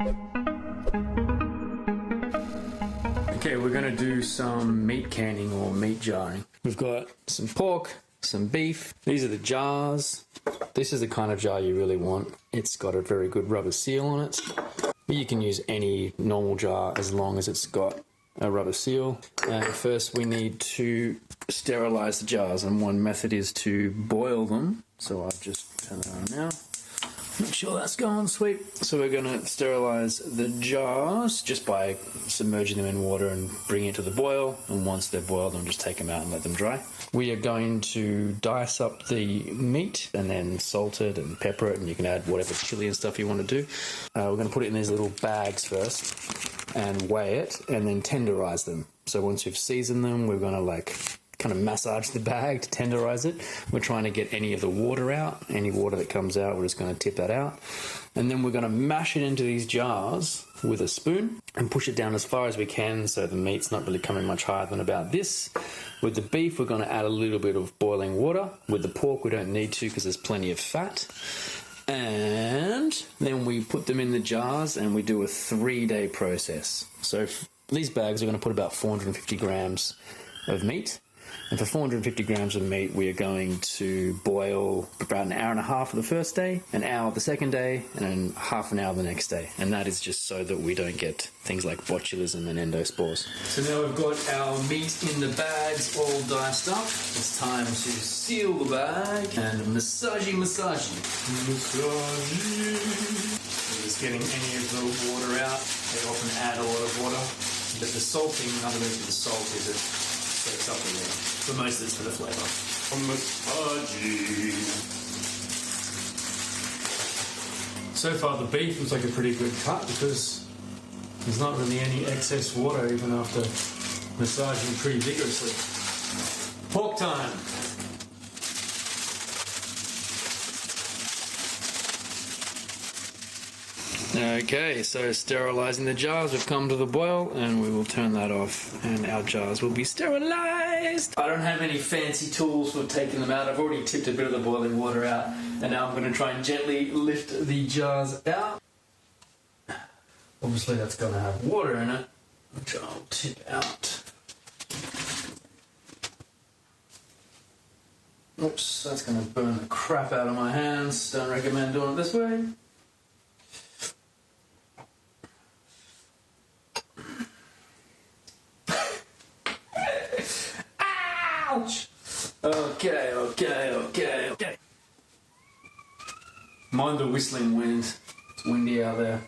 Okay, we're going to do some meat canning or meat jarring. We've got some pork, some beef. These are the jars. This is the kind of jar you really want. It's got a very good rubber seal on it. You can use any normal jar as long as it's got a rubber seal. And first we need to sterilize the jars, and one method is to boil them. So I'll just turn that on now. Make sure that's going sweet. So we're going to sterilize the jars just by submerging them in water and bringing it to the boil. And once they're boiled, then just take them out and let them dry. We are going to dice up the meat and then salt it and pepper it, and you can add whatever chili and stuff you want to do. We're going to put it in these little bags first and weigh it and then tenderize them. So once you've seasoned them, we're going to kind of massage the bag to tenderize it. We're trying to get any of the water out. Any water that comes out, we're just going to tip that out. And then we're going to mash it into these jars with a spoon and push it down as far as we can so the meat's not really coming much higher than about this. With the beef, we're going to add a little bit of boiling water. With the pork, we don't need to because there's plenty of fat. And then we put them in the jars and we do a 3-day process. So these bags are going to put about 450 grams of meat. And for 450 grams of meat, we are going to boil about an hour and a half for the first day, an hour the second day, and then half an hour the next day. And that is just so that we don't get things like botulism and endospores. So now we've got our meat in the bags all diced up. It's time to seal the bag and massagey. We're just getting any of the water out. They often add a lot of water. But the salting, underneath the salt is it soaks up the water. But most of it's for the flavour. So far the beef looks like a pretty good cut because there's not really any excess water even after massaging pretty vigorously. Pork time! Okay, so sterilising the jars, we've come to the boil and we will turn that off and our jars will be sterilised. I don't have any fancy tools for taking them out. I've already tipped a bit of the boiling water out and now I'm going to try and gently lift the jars out. Obviously that's going to have water in it, which I'll tip out. Oops, that's going to burn the crap out of my hands. Don't recommend doing it this way. Ouch! Okay. Mind the whistling wind. It's windy out there.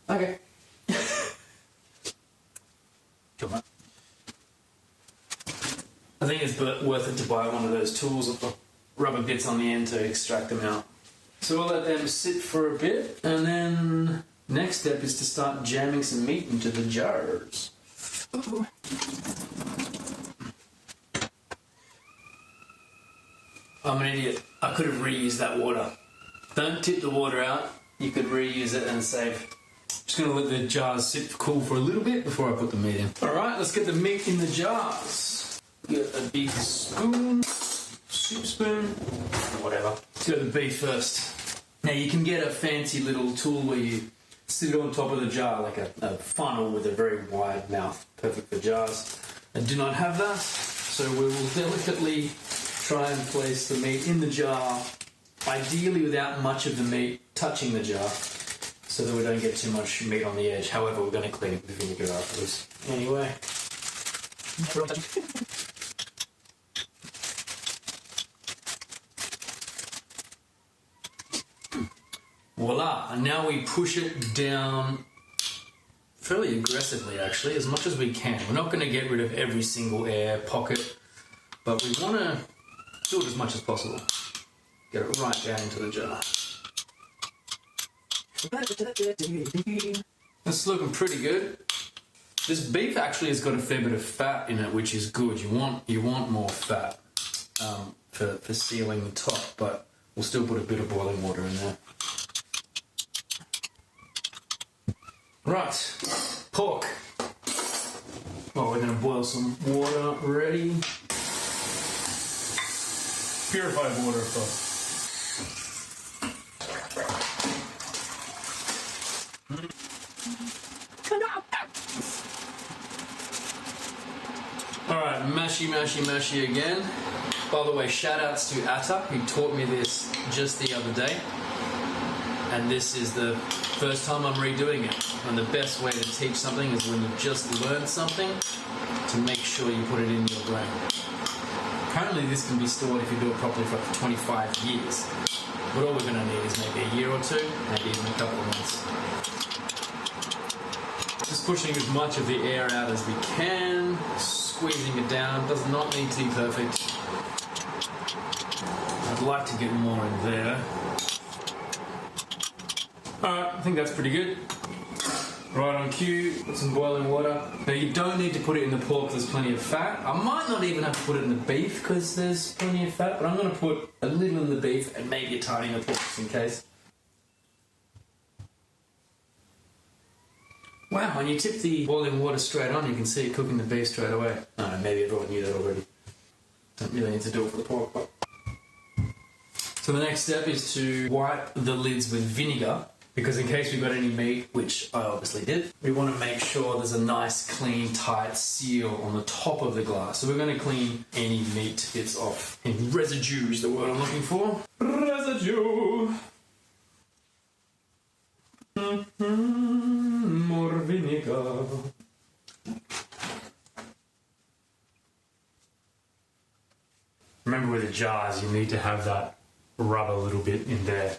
Okay. I think it's worth it to buy one of those tools with the rubber bits on the end to extract them out. So we'll let them sit for a bit, and then next step is to start jamming some meat into the jars. Ooh. I'm an idiot. I could have reused that water. Don't tip the water out. You could reuse it and save. Just going to let the jars sit cool for a little bit before I put the meat in. Alright, let's get the meat in the jars. Get a big spoon, soup spoon, whatever. Let's go to the beef first. Now you can get a fancy little tool where you sit it on top of the jar, like a funnel with a very wide mouth, perfect for jars. I do not have that, so we will delicately try and place the meat in the jar, ideally without much of the meat touching the jar, so that we don't get too much meat on the edge. However, we're going to clean it with vinegar afterwards. Anyway. Voila, and now we push it down fairly aggressively actually, as much as we can. We're not going to get rid of every single air pocket, but we want to do it as much as possible. Get it right down into the jar. That's looking pretty good. This beef actually has got a fair bit of fat in it, which is good. You want more fat for sealing the top, but we'll still put a bit of boiling water in there. Right, pork. Well, we're going to boil some water ready. Purified water, of course. mashy again. By the way, shout outs to Atta, who taught me this just the other day. And this is the first time I'm redoing it. And the best way to teach something is when you've just learned something, to make sure you put it in your brain. Apparently this can be stored if you do it properly for up to 25 years. But all we're going to need is maybe a year or two, maybe even a couple of months. Just pushing as much of the air out as we can, squeezing it down. Does not need to be perfect. I'd like to get more in there. Alright, I think that's pretty good. Right on cue, put some boiling water. Now you don't need to put it in the pork, there's plenty of fat. I might not even have to put it in the beef because there's plenty of fat, but I'm going to put a little in the beef and maybe a tiny in the pork just in case. Wow, when you tip the boiling water straight on, you can see it cooking the beef straight away. Oh, maybe everyone knew that already. Don't really need to do it for the pork, but... So the next step is to wipe the lids with vinegar, because in case we've got any meat, which I obviously did, we want to make sure there's a nice, clean, tight seal on the top of the glass. So we're going to clean any meat bits off. And residue is the word I'm looking for. Residue. More vinegar. Remember with the jars, you need to have that rub a little bit in there.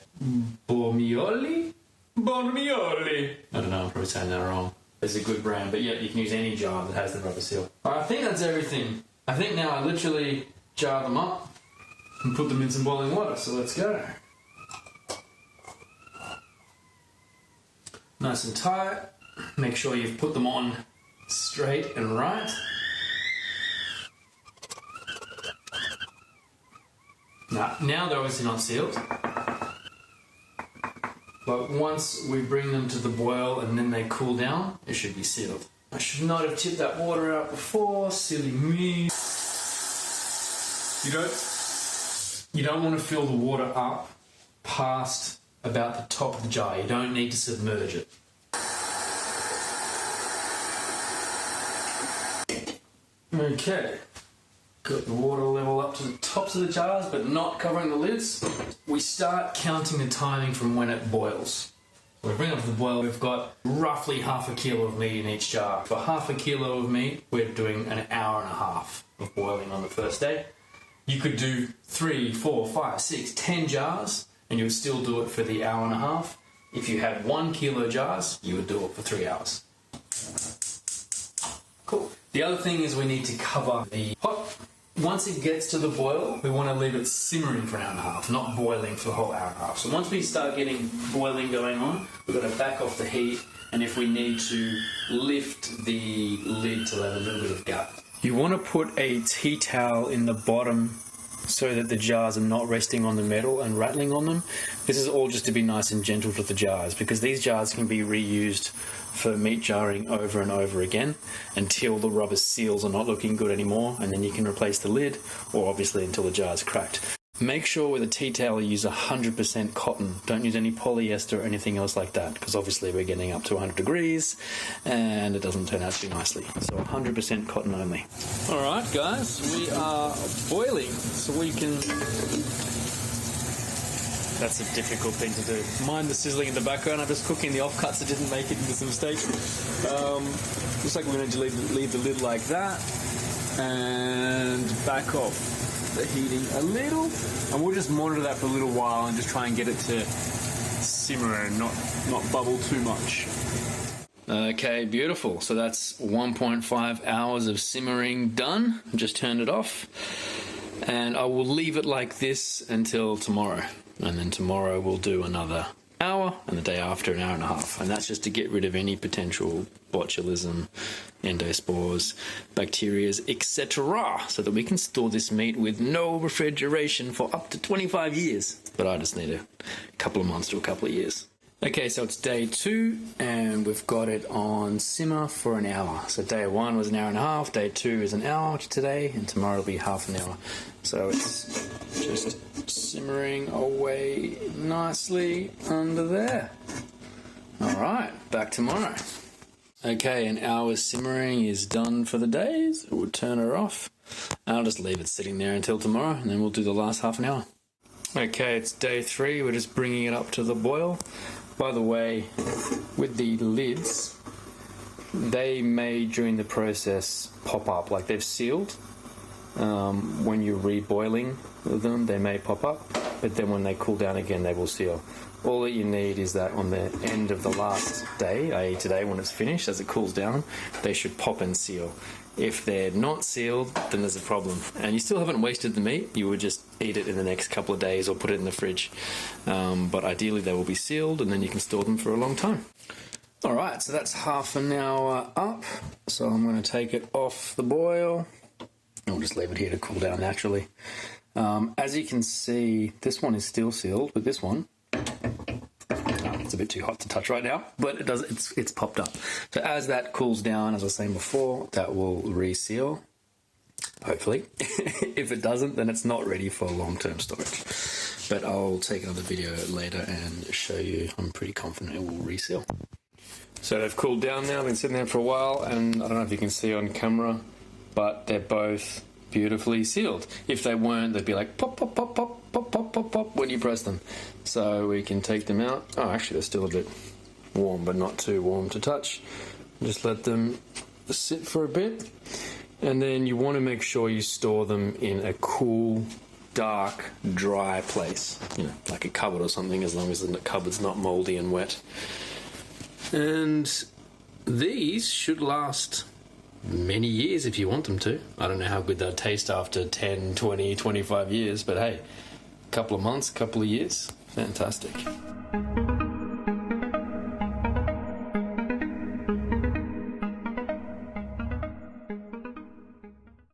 Bormioli? Bormioli. I don't know, I'm probably saying that wrong. It's a good brand, but yeah, you can use any jar that has the rubber seal. I think that's everything. I think now I literally jar them up and put them in some boiling water, so let's go. Nice and tight. Make sure you've put them on straight and right. Now they're obviously not sealed. But once we bring them to the boil and then they cool down, it should be sealed. I should not have tipped that water out before, silly me. You don't want to fill the water up past about the top of the jar. You don't need to submerge it. Okay. Got the water level up to the tops of the jars, but not covering the lids. We start counting the timing from when it boils. We bring it up to the boil, we've got roughly half a kilo of meat in each jar. For half a kilo of meat, we're doing an hour and a half of boiling on the first day. You could do 3, 4, 5, 6, 10 jars, and you would still do it for the hour and a half. If you had 1 kilo jars, you would do it for 3 hours. Cool. The other thing is we need to cover the pot. Once it gets to the boil, we want to leave it simmering for an hour and a half, not boiling for the whole hour and a half. So once we start getting boiling going on, we've got to back off the heat, and if we need to, lift the lid to have a little bit of gap. You want to put a tea towel in the bottom so that the jars are not resting on the metal and rattling on them. This is all just to be nice and gentle with the jars, because these jars can be reused for meat jarring over and over again until the rubber seals are not looking good anymore, and then you can replace the lid, or obviously until the jar is cracked. Make sure with a tea towel you use 100% cotton. Don't use any polyester or anything else like that, because obviously we're getting up to 100 degrees and it doesn't turn out too nicely. So 100% cotton only. Alright guys, we are boiling, so we can... That's a difficult thing to do. Mind the sizzling in the background, I'm just cooking the offcuts that didn't make it into some steak. Looks like we're going to leave the lid like that and back off the heating a little, and we'll just monitor that for a little while and just try and get it to simmer and not bubble too much. Okay, beautiful. So that's 1.5 hours of simmering done. Just turned it off, and I will leave it like this until tomorrow, and then tomorrow we'll do another hour, and the day after an hour and a half, and that's just to get rid of any potential botulism, endospores, bacteria, etc., so that we can store this meat with no refrigeration for up to 25 years. But I just need a couple of months to a couple of years. Okay, so it's day 2, and we've got it on simmer for an hour. So day 1 was an hour and a half, day 2 is an hour today, and tomorrow will be half an hour. So it's just simmering away nicely under there. Alright, back tomorrow. Okay, an hour's simmering is done for the day. So we'll turn her off. I'll just leave it sitting there until tomorrow, and then we'll do the last half an hour. Okay, it's day 3. We're just bringing it up to the boil. By the way, with the lids, they may, during the process, pop up. Like they've sealed. When you're reboiling them, they may pop up, but then when they cool down again, they will seal. All that you need is that on the end of the last day, i.e. today, when it's finished, as it cools down, they should pop and seal. If they're not sealed, then there's a problem. And you still haven't wasted the meat. You would just eat it in the next couple of days or put it in the fridge. But ideally they will be sealed, and then you can store them for a long time. Alright, so that's half an hour up. So I'm going to take it off the boil. I'll just leave it here to cool down naturally. As you can see, this one is still sealed, but this one, it's a bit too hot to touch right now, but it's popped up. So as that cools down, as I was saying before, that will reseal, hopefully. If it doesn't, then it's not ready for long-term storage. But I'll take another video later and show you. I'm pretty confident it will reseal. So they've cooled down now, been sitting there for a while, and I don't know if you can see on camera, but they're both beautifully sealed. If they weren't, they'd be like pop, pop, pop, pop, pop, pop, pop, pop when you press them. So we can take them out. Oh, actually they're still a bit warm, but not too warm to touch. Just let them sit for a bit. And then you want to make sure you store them in a cool, dark, dry place. You know, like a cupboard or something, as long as the cupboard's not moldy and wet. And these should last many years if you want them to. I don't know how good they'll taste after 10, 20, 25 years, but hey, a couple of months, a couple of years, fantastic.